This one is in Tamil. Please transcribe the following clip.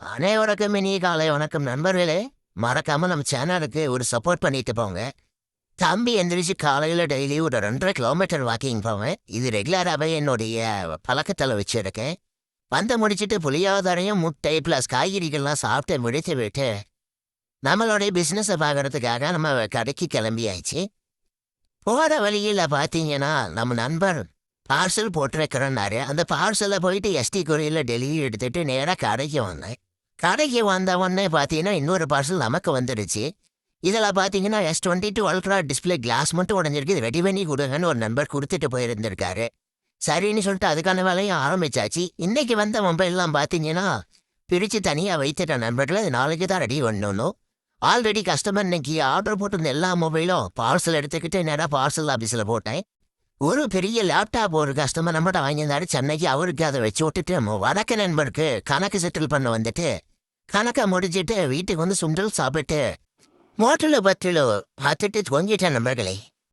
அனைவருக்கும் இனிய காலை வணக்கம் நண்பர்களே. மறக்காம நம்ம சேனலுக்கு ஒரு சப்போர்ட் பண்ணிட்டு போங்க. தம்பி எந்திரிச்சு காலையில டெய்லி ஒரு 2.5 கிலோமீட்டர் வாக்கிங் போவேன். இது ரெகுலராகவே என்னுடைய பழக்கத்தில் வச்சிருக்கேன். வந்து முடிச்சுட்டு புளியோதரையும் முட்டை ப்ளஸ் காய்கறிகள்லாம் சாப்பிட்டு முடித்து விட்டு நம்மளுடைய பிஸ்னஸை பார்க்கறதுக்காக நம்ம கடைக்கு கிளம்பியாச்சு. போகிற வழியில் பார்த்தீங்கன்னா நம்ம நண்பர் பார்சல் போட்டிருக்கிறேன்னாரு. அந்த பார்சலை போயிட்டு எஸ்டி கொரியில் டெலிவரி எடுத்துட்டு நேராக கடைக்கு வந்தேன். கடைக்கு வந்த உடனே பார்த்தீங்கன்னா இன்னொரு பார்சல் நமக்கு வந்துடுச்சு. இதில் பார்த்தீங்கன்னா S22 அல்ட்ரா டிஸ்பிளே கிளாஸ் மட்டும் உடஞ்சிருக்கு. இது ரெடி பண்ணி கொடுங்கன்னு ஒரு நண்பர் கொடுத்துட்டு போயிருந்திருக்காரு. சரின்னு சொல்லிட்டு அதுக்கான வேலையும் ஆரம்பிச்சாச்சு. இன்னைக்கு வந்த மொபைல்லாம் பார்த்தீங்கன்னா பிரித்து தனியாக வைத்துட்ட நண்பர்கள் அது நாளைக்கு தான் ரெடி பண்ணணும். ஆல்ரெடி கஸ்டமர் இன்னைக்கு ஆர்டர் போட்டிருந்த எல்லா மொபைலும் பார்சல் எடுத்துக்கிட்டு நேராக பார்சல் ஆஃபீஸில் போட்டேன். ஒரு பெரிய லேப்டாப் ஒரு கஸ்டமர் நம்மகிட்ட வாங்கியிருந்தாரு சென்னைக்கு. அவருக்கு அதை வச்சு விட்டுட்டு வடக்கு நண்பருக்கு கணக்கு செட்டில் பண்ண வந்துட்டு கணக்கை முடிச்சிட்டு வீட்டுக்கு வந்து சுண்டல் சாப்பிட்டு மோட்டரில் பற்றில் பார்த்துட்டு கொஞ்சிட்டேன் நண்பர்களே.